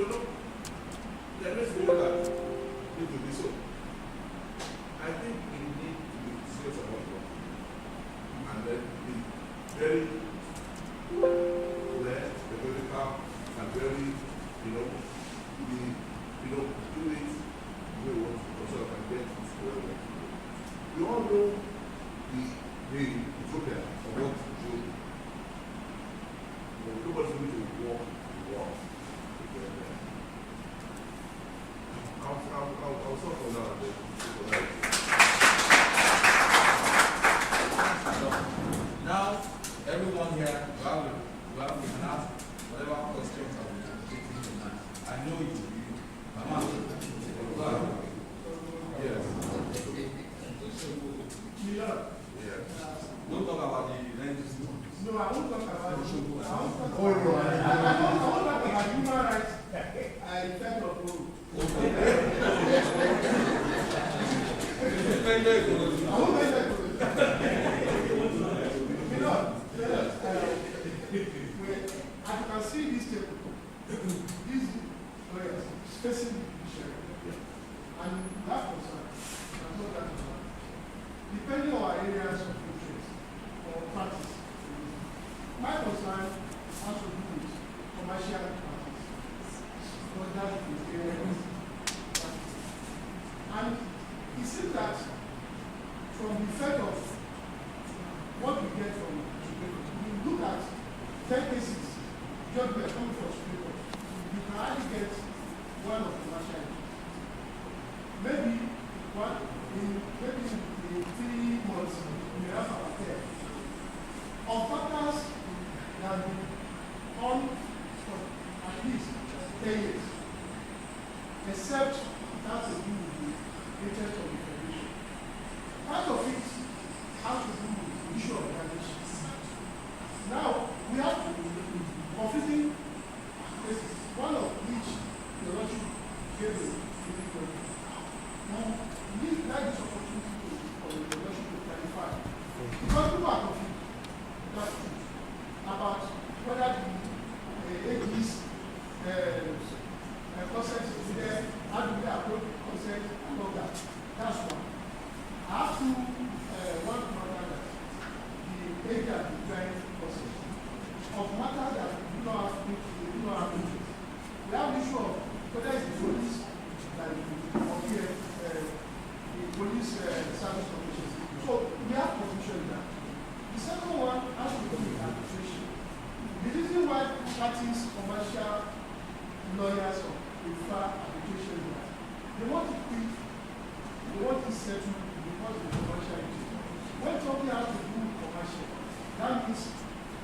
the rest of that need to be so. I think we need to be serious about it and then be very clear, methodical, and very, do it the way we want to so that we can get it well. We all know the utopia of what to do. Nobody's going to walk the walk. I'll stop for now and then. Now, everyone here, you can ask whatever questions I know you. Mama. Yes. Don't talk about the lenses. No, I won't talk about it. I won't talk about human rights. I defend of rule. I won't make that as you can see this table, these lawyers facing the judiciary, and that concern, and not that concern. Depending on our areas of interest or practice, my concern has to do with commercial practice. Because that is the area of practice. And it seems that from the effect of what we get from Supreme Court, we look at 10 cases, judgment coming from Supreme Court, you can hardly get one of commercial interest. Maybe in 3 months, we have our care. On factors that have been on for at least 10 years, except that to do with the interest of the federation. Part of it has to do with the issue of damage. Now, we have conflicting cases, one of which the Russian gave a giving credit. Now, we need like this opportunity for the Russian to clarify. Because people are confused. That's true. About whether the AG's consent is there, how do we approach consent and all that. That's one. I have to one brother that the AG has been trying consent of matters that we do not have interest. We have the issue of whether it's the police like the police service commission. So we have confusion in that. The second one has to do with arbitration. The reason why parties, commercial lawyers prefer arbitration is that they want to quit, they want to settle because of the commercial interest. When something has to do with commercial, that means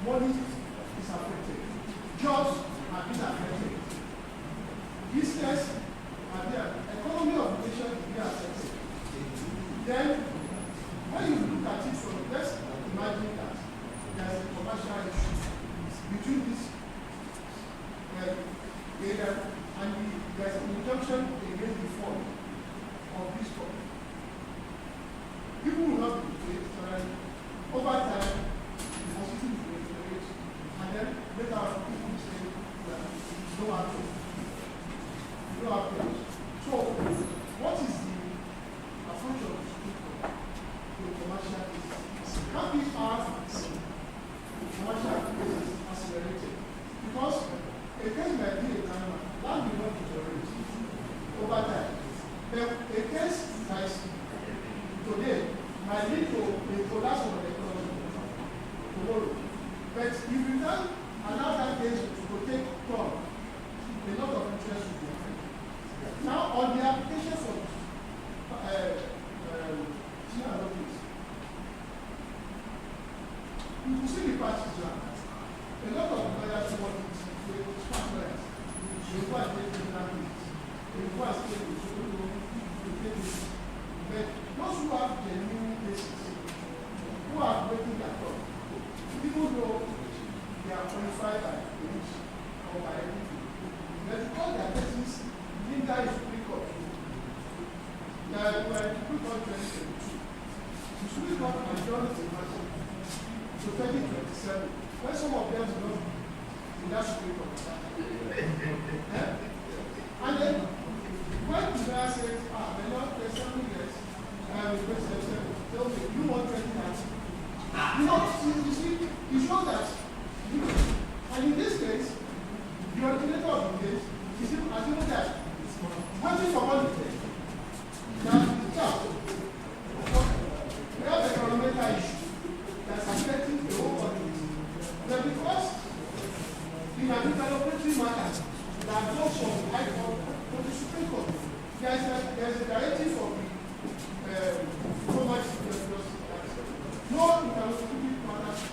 money is affected. Jobs have been affected. Business and the economy of the nation will be affected. Then, when you look at it from, let's imagine that there is a commercial issue between this area and there is an injunction against the form of this company. People will not be paid salary. Over time, the hospital will regulate, and then later on, people will say that no approach. No approach. So, what is the approach of the Supreme Court to commercial business? Can we have commercial business accelerated? Because a case might be a timer, land will not deteriorate over time. But a case like today might lead to a collapse of the economy tomorrow. But if you can allow that case to take turn, a lot of interest will be affected. Now, on the application for you will see the parties now. A lot of lawyers want to smart lawyers. They go and take criminal cases. They go and take this. But those who have genuine cases, who are making their talk, even though they are qualified by police or by everything, but because their cases linger in Supreme Court, they are Supreme Court 2022. The Supreme Court adjourned the matter to 2027, when some of them will not in that Supreme Court. And then, when the guy says, they're not, there's 7 years, the president said, okay, you want 20 years. You see, you show that. And in this case, the originator of the case is assuming that waiting for one day, that the child, we have a environmental issue that's affecting the whole country. But because in an interlocutory matter that goes from the High Court to the Supreme Court, there's a directive of the former Chief Justice. No interlocutory matter to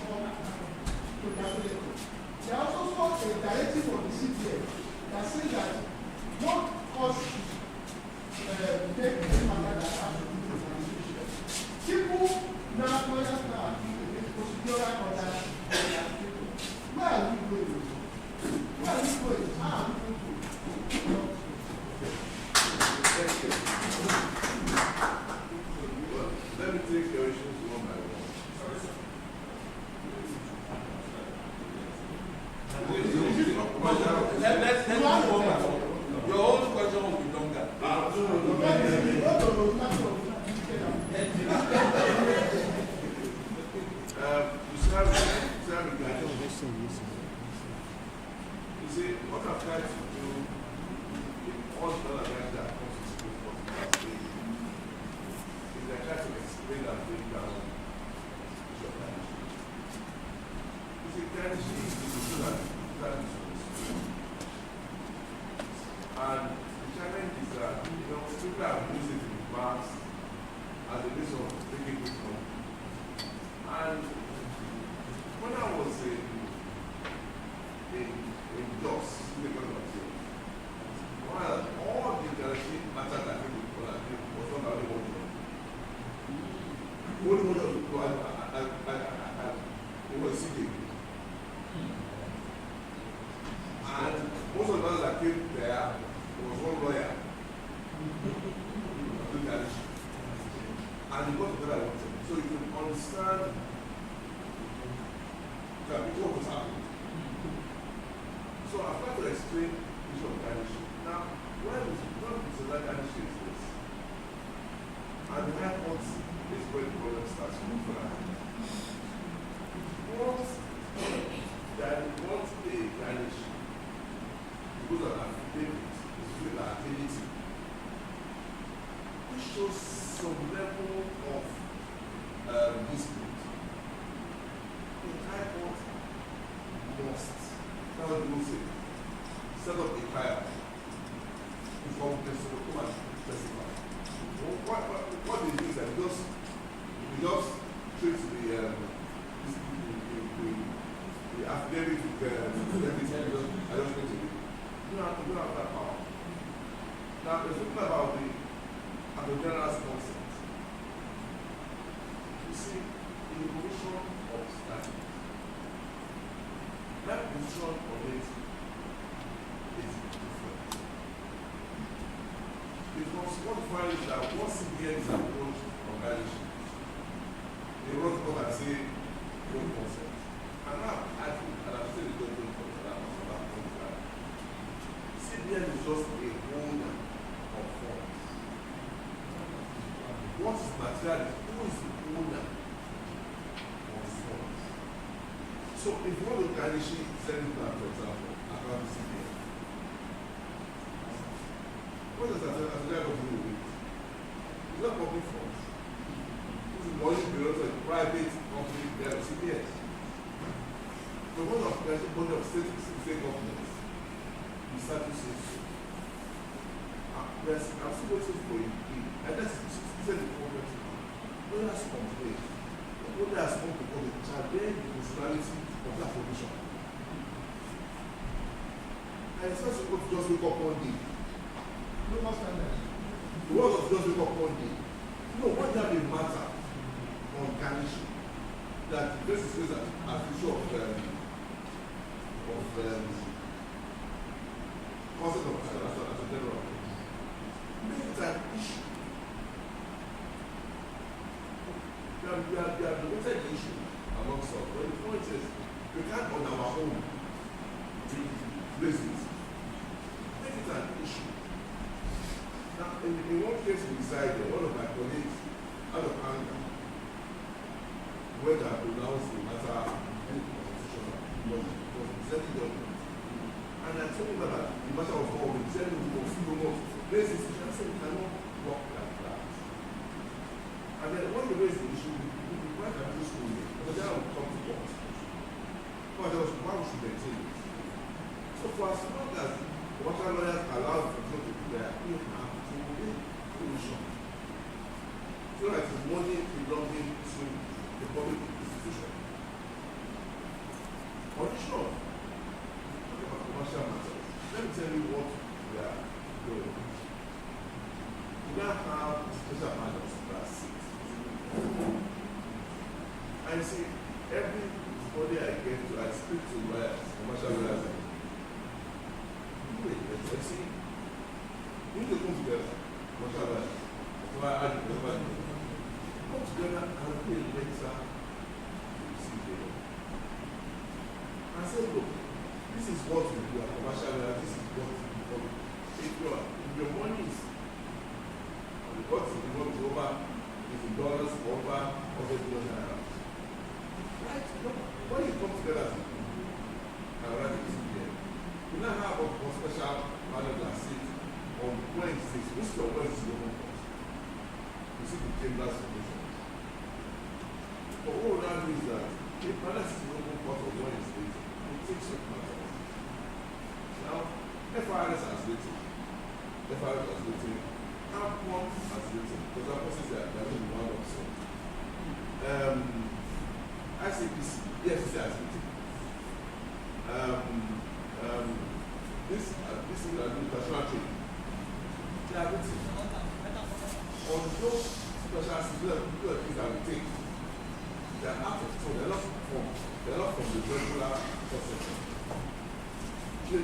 the Appellate Court. There also saw a directive of the CPA that says that no court should take any matter that has to do with administration. People now understand the procedural order. Where are we going? Where are we going? How are we going to? Thank you. Well, let me take your issues one by one. Let's do one by one. Your own question will be longer. You see, what I've tried to do in all the other guys that comes to school for the last day is I try to explain and break down your Kanishi. You see, Kanishi is the issue that is and the challenge is that, people have used it in the past as a means of taking it home. And when I was in DOS, while all the international matters that people was not only one job. Only one of the people it was CJ. And most of the ones that came there was one lawyer. And he got together with him. So you can understand that what was happening. So I've got to explain the issue of Kanishi. Now, when is that Kanishi is this? And the high court is where the problem starts from. Once a Kanishi goes on affidavit, is with ability, which shows some level of dispute. The high court must, that's what people say, set up a trial before the person will come and testify. What they do is that we just treat the affidavit with everything. I just need to do. You don't have that power. Now, we're talking about the general's consent. You see, in the position of statute, that position of it is different. Because what we find is that once CBN is approached organization, they run come and say, don't consent. And now, I think, and I've said it don't consent, CBN is just a holder of funds. What is material? Who is the owner of funds? So if you want to garnish sending plan, for example, account to CBN, what does that have to do with it? It's not public funds. This is money belongs to a private company, they are CBN. The one of the money of state governments, you start to say so. I'm still waiting for you. And that's the problem. Nobody has complained. Nobody has come to challenge the personality of that position. And it's not supposed to just wake up one day. No more standard. The world of just wake up one day. No, what that will matter on garnishing that this is an issue of concept of as a general. Make it an issue. You have debated the issue amongst us. But the point is, we can't on our own to place it. Make it an issue. in one case we decided, one of my colleagues, out of anger, went and pronounced the matter unconstitutional, but it was presenting judgment. And I told him that the matter was over. He said, we will see no more. Raise this issue. I said, we cannot work like that. And then when we raise the issue, we might have this school here, but then I will come to court. But there was why we should maintain it. So for as long as water lawyers allow the control to do that, we have to obey pollution. So that it's money belonging to the public institution. Condition. Commercial matters. Let me tell you what we are doing. We now have special matters that sit. And you see, everybody I get to, I speak to lawyers, commercial lawyers. Wait, let's see. We need to come together, commercial lawyers. That's why I do come together and pay a letter to the CBA. I said, look, this is what we do at commercial lawyers, this is what we do. If your money is what is over $50 over $100 million. Right? When you come together as a group and write it here, we now have a special panel that sits on Wednesdays. This is your Wednesday open course. You see the chambers solutions. But what we now do is that if panel sits in open course on Wednesdays, it takes up matters. Now, FRS has written. One has written, because that person said that will be one of some. ICPC, EFCC has written. This is an international trade. They have written. On those special things that we take, they are out of form, they are not from the regular process. They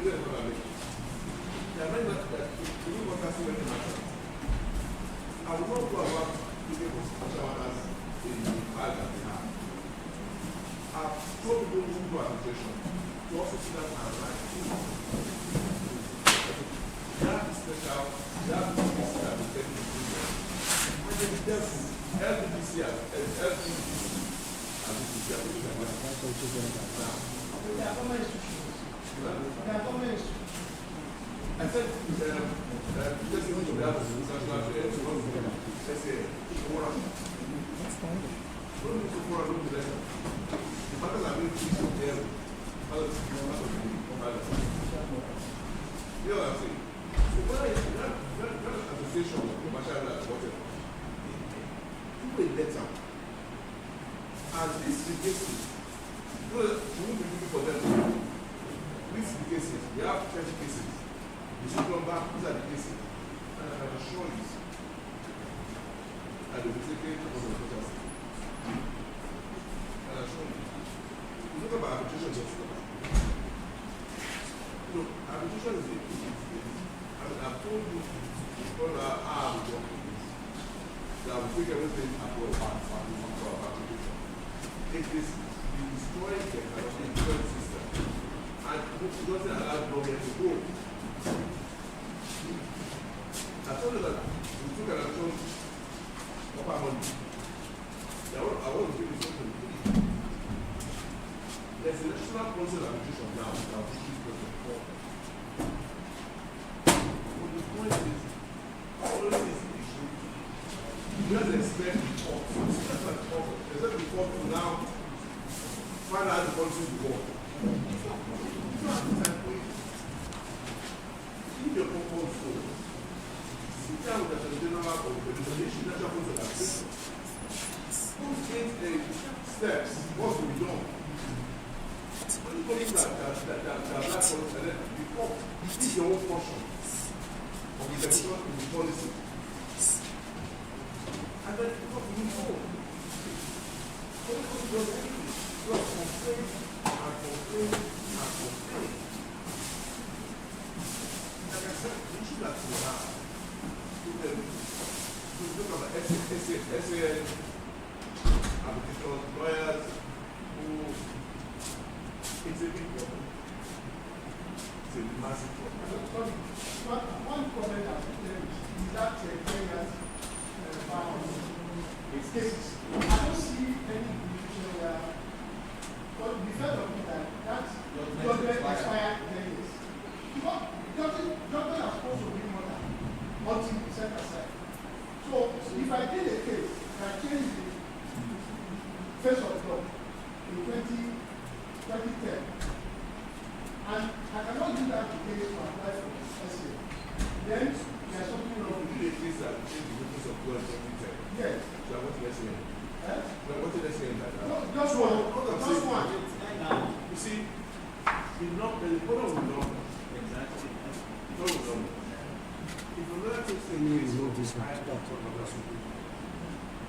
are not that we don't want to see any matter. I will not go about giving us special matters in the file that we have. I've told people who do arbitration to also see that and write. They have the special, they have the special that we take in the video. And then there's LBDC and LBDC. They are government institutions. They are government institutions. I said, just going to have international trade, so let's say, forum. Don't need to forum, don't do that. The matters are being fixed up there. You know what I'm saying? So when I that association of commercial and whatever, do a letter. And this is the cases. You know, we won't be looking for them. This is the cases. We have 20 cases. You should come back, these are the cases. And I can assure you that the mistake was on the process. And I assure you. You look about arbitration just now. Look, arbitration is a I've told you all our documents that will take everything at all parts for arbitration. It is destroying the insurance system. And it doesn't allow government to go. I told you that we took an action of our money. I want to give you something to you. There's a national council arbitration now that we should go to. But the point is, all this issue, you just expect the court. Expect the court to now find out the policy to work. You don't have the time for it. If your purpose goes, sit down with the general of the issue that happens to that person. Those 8 steps, what will be done? When you believe that black policy, and then the court is your own portion of the execution in the policy. And then what will you do? Don't do anything. Just complain and complain and complain. Like I said, the issue that we have, to look at the SAN application lawyers who it's a big problem. It's a massive problem. Sorry, one comment I would tell is that 10 years cases. I don't see any institution where, but the fact of it that judgment expired 10 years. Because judgment are supposed to be more than until you set aside. So if I did a case that changed the face of law in 2010, and I cannot do that case to apply for SCA, then there's something wrong with You did a case that changed the face of law in 2010. Yes. So I want to say, Eh? what did I say in that? No, just one. What I'm Just saying- one. You see, the problem with numbers. Exactly. The problem with numbers. If a lawyer takes a case of high court of numbers,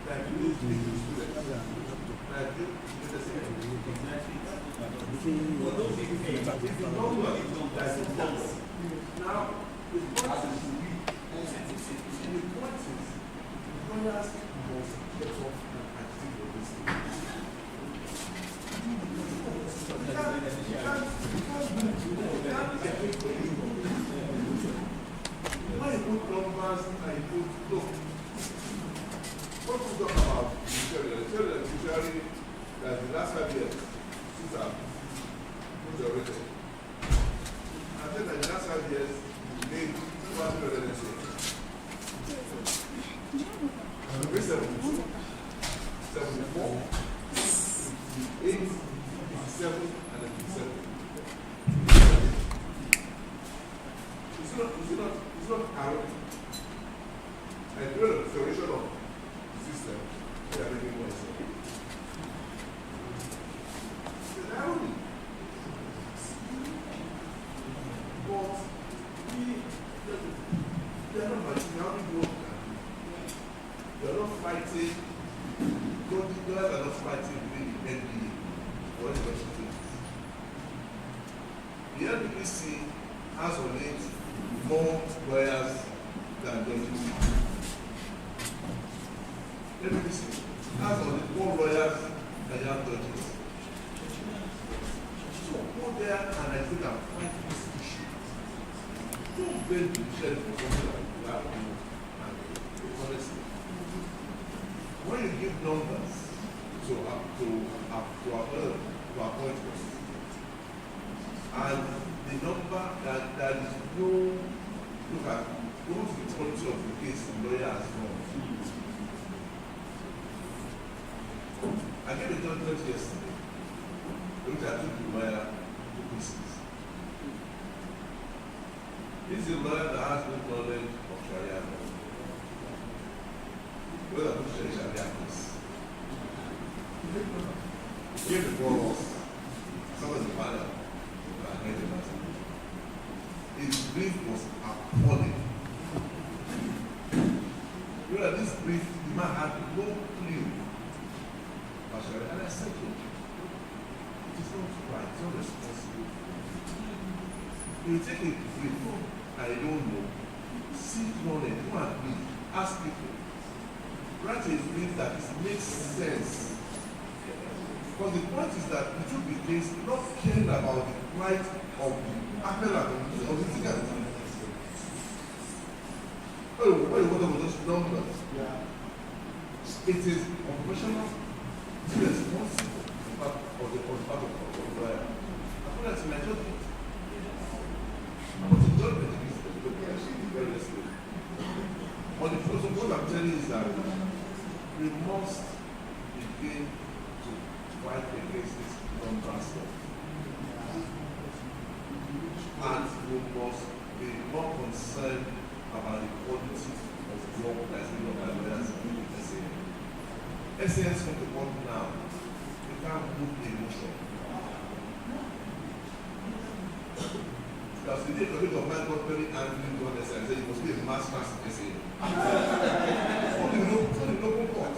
like you need to do students, like you need to say, exactly. For those if the number that's the number. Now, the point is to be, and the point is, lawyers must get off and active on this thing. When you put numbers and you put, look, what we talk about judiciary, that the last 5 years, since I've put the record, I think that the last 5 years, we made 200 NSA. 72, 74, 58, 57, and 57. It's not arrogant. And during the restoration of the system, we are making more sense. It's irony. But they are not marginally broken. They are not fighting. God are not fighting with the NBA or any things. The NBC has on it more lawyers than judges. NBC has on it more lawyers than young judges. So go there and I think I'm fighting this issue. Don't bend the shed for something like that. And honestly, when you give numbers to appointments, and the number that is no, look at, go to the quality of the case the lawyer has done. I gave a judgment yesterday, which I took the lawyer to pieces. This is a lawyer that has no knowledge of Sharia law. Whether I put Sharia case. He came before us, some of the panel, his brief was appalling. You know, this brief, the man had no clue. And I said to him, it is not right, it's not responsible. You take a brief, I don't know, seek knowledge, go and read, ask people. Write a brief that makes sense. Because the point is that it should be case not caring about the right of the appellant or the litigant. What you want about those numbers? It is professional, responsible part of the lawyer. According to my judgment, but the judgment is very slow. On the first of what I'm telling you is that we must begin to fight against this number stuff. And we must be more concerned about the quality of the work that is being done by lawyers in SAN. SAN come to court now, we can't put emotion. Because the day of man got very angry to understand, said it must be a mass in SAN. Only no court.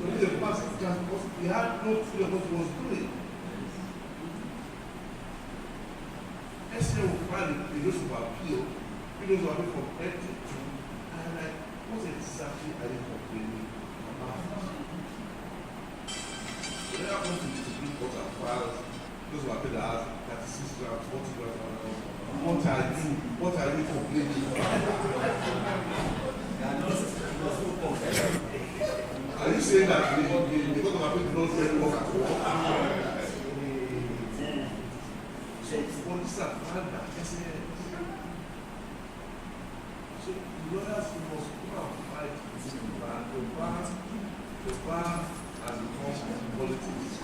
Only the mass because he had no clue what he was doing. SAN will file the notice of appeal, videos of appeal from empty to, and like, what exactly are you complaining about? When I come to the Supreme Court and file those of appeal that has 36 are you complaining about? Are you saying that because of my people don't really work at all? So police are found that so lawyers must come and fight the bar. The bar has become politics.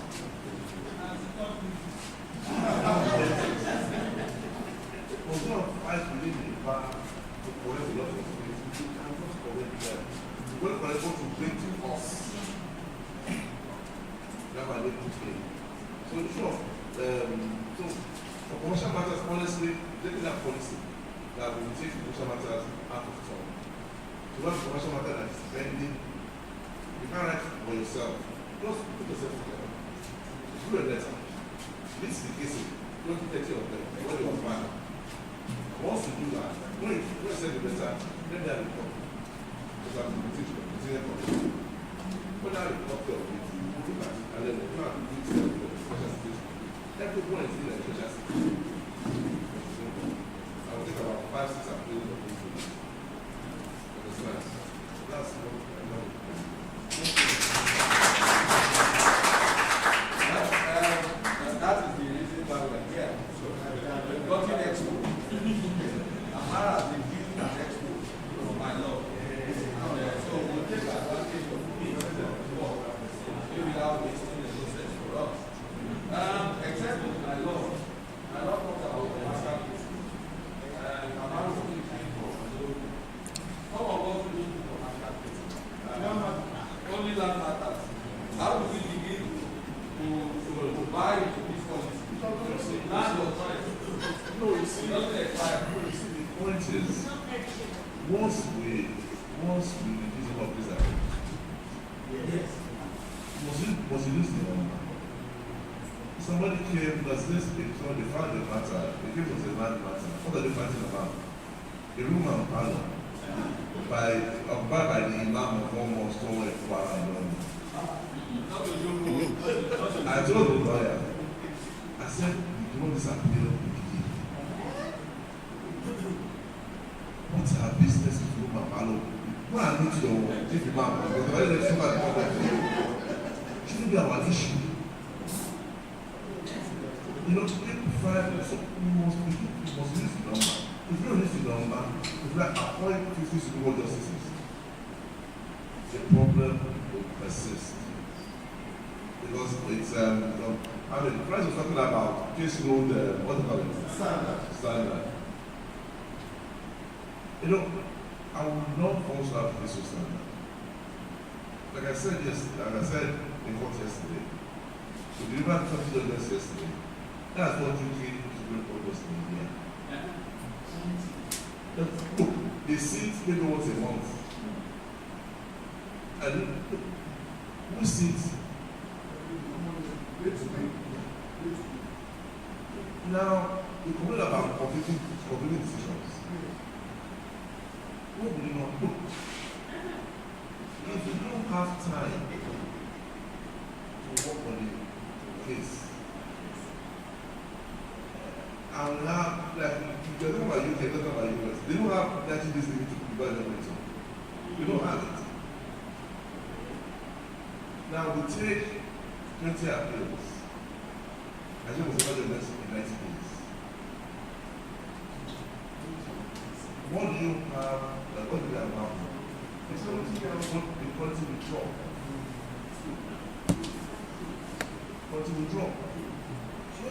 Must not fight within the bar to correct a lot of things. You cannot correct them. When we are able to bring to us, that's why they put in. So sure, so for commercial matters, honestly, let me have policy that will take commercial matters out of town. So when commercial matter that is pending, you can't write for yourself. Just put yourself together. Do a letter. This is the case. Don't take care of them. What they want to find. Once you do that, when you send the letter, let them report. Because I'm going to continue for it. When I report of it, you look at it, and then you have to do it in the special situation. Everyone is in a special situation. I will take about 5-6 appeals of this week. Understand? That's what I know. That is the reason why we are here. So, we've got in expo. Amara has been giving an expo for my love. So we'll take advantage of it without wasting the process for us. Except with my love talked about the master case. Amara was only paying for some of us we don't do for master case. Only land matters. How do we begin to buy into this policy? Land or choice? No, you see, the point is, once we release all of these actions, Yes. was it lose the number? Somebody came, does this, so they found the matter, they came to the land matter. What are they fighting about? A room and panel by the imam of one mosque somewhere in Kwara, I don't know. I told the lawyer, I said, you know this appeal? What's our business with room and panel? Go and meet your chief imam, because the very next one shouldn't be our issue. You know, people find, so we must use the number. If you don't use the number, if you appoint 50 Supreme justices, the problem will persist. Because it's, I mean, Christ was talking about case road, what do you call it? Standard. You know, I will not also have this standard. Like I said in court yesterday, we delivered 20 judges yesterday. That's what UK Supreme Court was in India. Look, they sit maybe once a month. And who sits? Now, we complain about conflicting decisions. What will you not do? If you don't have time to work on the case, and now, like, you're talking about UK, you're talking about US, they don't have 30 days to provide them with it. They don't have it. Now, we take 20 appeals. I think it was about the next 90 days. What do you have, what do you have now? It's not the quality will drop. Quality will drop. So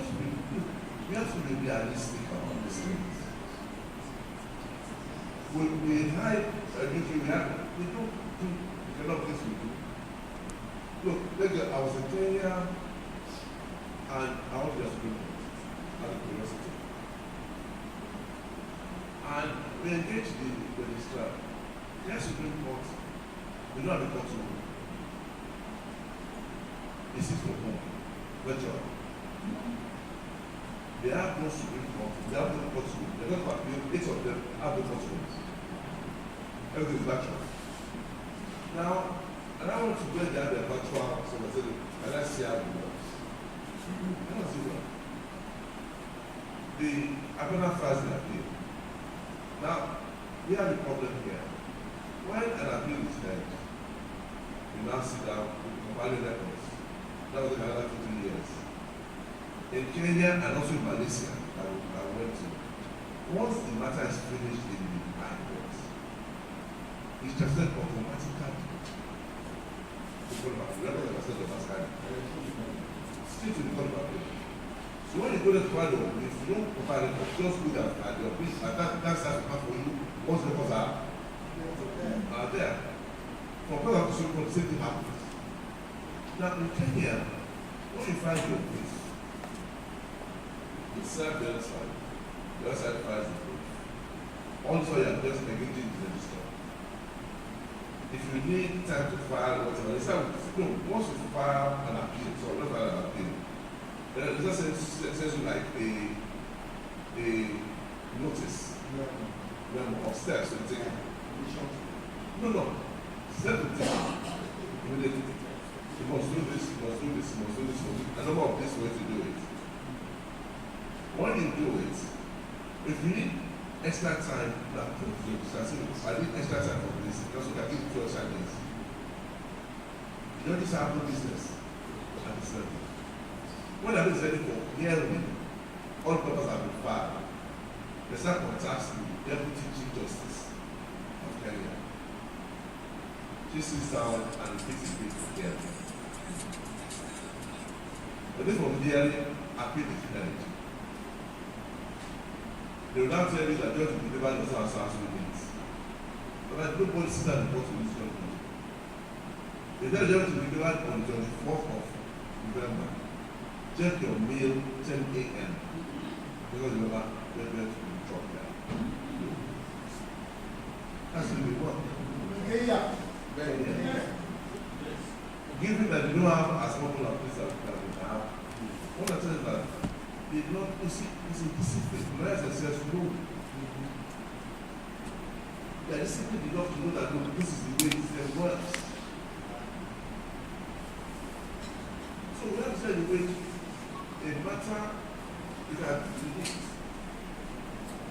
we have to be realistic about these things. We hide, we cannot this we do. Look, I was in Kenya and I went to the Supreme Court out of curiosity. And we engaged the registrar. The Supreme Court, we don't have a court room. They sit for home, virtual. They have no Supreme Court, they have no court room. They're going to appeal, 8 of them have no court rooms. Everything is virtual. Now, and I want to go down the virtual, so I said, and let's see how it works. I don't see that. the Abena files the appeal. Now, we have a problem here. When an appeal is heard, you now sit down with compiling records. That will take another 2 years. In Kenya and also in Malaysia, I went to, once the matter is finished in the high court, it's transferred automatically. Still to the court of appeal. So when you go to the court of appeal, if you don't provide it, just go there and your police, and that's for you, once the records are there. For court of appeal, the same thing happens. Now in Kenya, when you find your case, you serve the other side files the proof. Also, you are just engaging in the register. If you need time to file whatever, it's like, no, once you file an appeal, so let's file an appeal, then it just says you like a notice of steps to be taken. No. Steps to be taken immediately. You must do this, you must do this, you must do this, a number of these ways to do it. When you do it, if you need extra time, I need extra time for this, because we can give you 2 extra days. You don't just have no business at the center. When I was ready for hearing, all papers have been filed. The staff contacts the Deputy Chief Justice of Kenya. She sits down and takes a bit of hearing. But this from hearing, appeal is heard. They will now tell you that judge will deliver your answers within it. But nobody sits down and reports to this judgment. They tell the judge to deliver on the 24th of November. Check your mail 10 a.m. because you are going to be dropped there. That's really what. Yeah. Given that you don't have as open a place as we have, what I tell you that they not, you see, it's a discipline. Lawyers themselves know. They are disciplined enough to know that no, this is the way the system works. So we have to tell the way a matter you can predict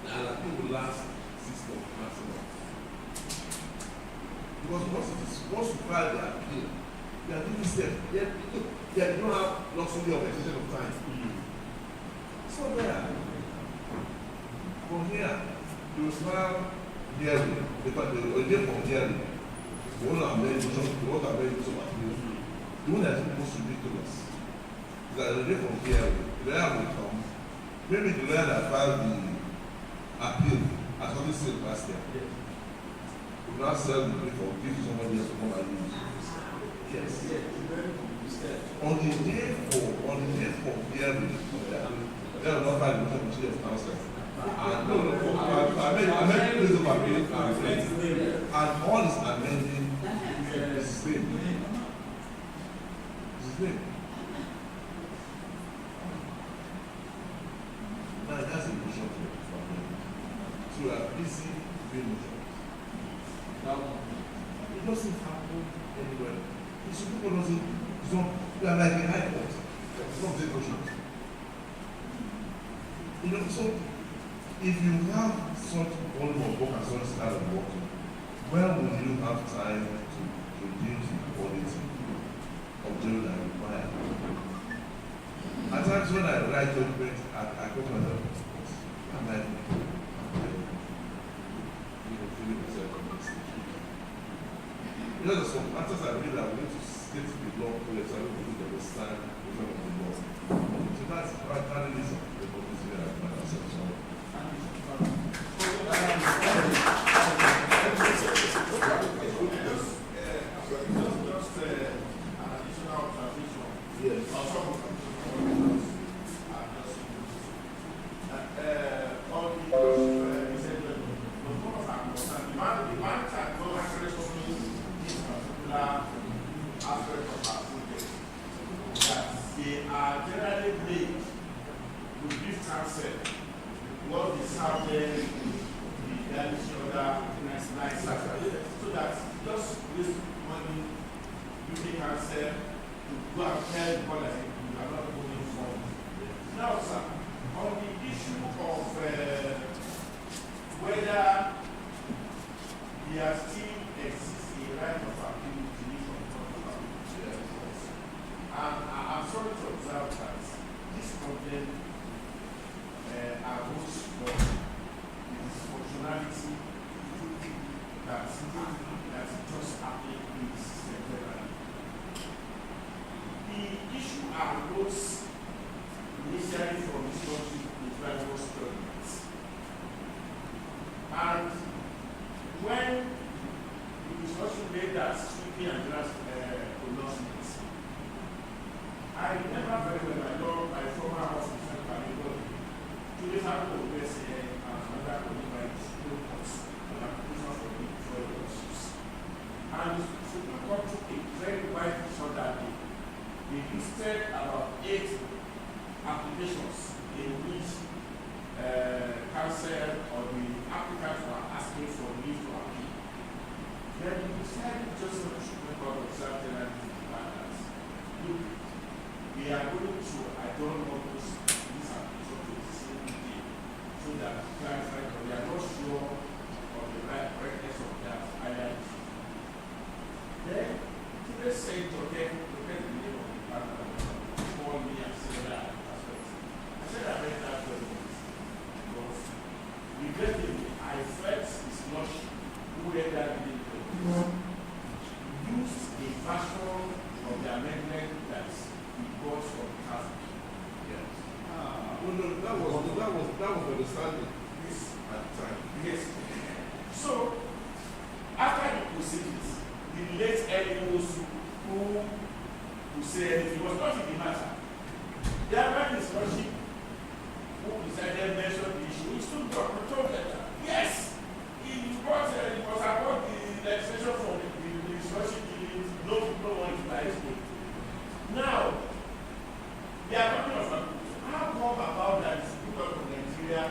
and I think will last 6 months maximum. Because once you file the appeal, they are doing steps. They don't have luxury of extension of time. So there, from here, you will file hearing, because the day from hearing, the one that made use of appeal, the one that is most ridiculous is that the day from hearing, the lawyer will come, maybe the lawyer that filed the appeal as already said last year. We now sell the brief or give somebody else to come and use. Yes. On the day for hearing, they will not find the committee of counsel. And I made place of appeal and all is amending is his name. It's his name. Now that's a motion for amendment. So we are busy doing motions. It doesn't happen anywhere. The Supreme Court doesn't, we are like a high court. It's not very motion. You know, so if you have such volume of work and such style of working, where will you have time to produce the quality of journal that you require? At times when I write judgment, I go to myself, I'm like, feeling myself on this. You know, there's some matters I read that we need to state the law so that I don't understand the term of the law. So that's radicalism, the policy that I find ourselves on. Now, sir, on the issue of that just happened in the system generally. The issue arose initially from this country in various governments. And when the discussion made that sweeping and draft pronouncements, I remember very well my former house in San Camilo, Julius Congress and another qualified Supreme Court on application for the fuel lawsuits. And the Supreme Court took a very wide decision that day. They listed about 8 applications in which counsel or the applicants were asking for leave to appeal. Then we decided just on the Supreme Court of South Carolina partners. Look, we are going to adjourn all those this application to the same day so that clarify that we are not sure of the correctness of that either. Then today said to them, look at the name of the partner, call me and say that aspect. I said I read that very much because regrettably I felt his lordship who read that video used a version of the amendment that we got from the Catholic. Yes. No, that was understanding this at the time. Yes. So, after the proceedings, the late Eliosu, who said it was not in the matter, the other his lordship, who decided mention the issue, he stood up and told them, yes, it was about the legislation from the lordship giving no one to buy it. Now, they are talking of how come about that the Supreme Court of Nigeria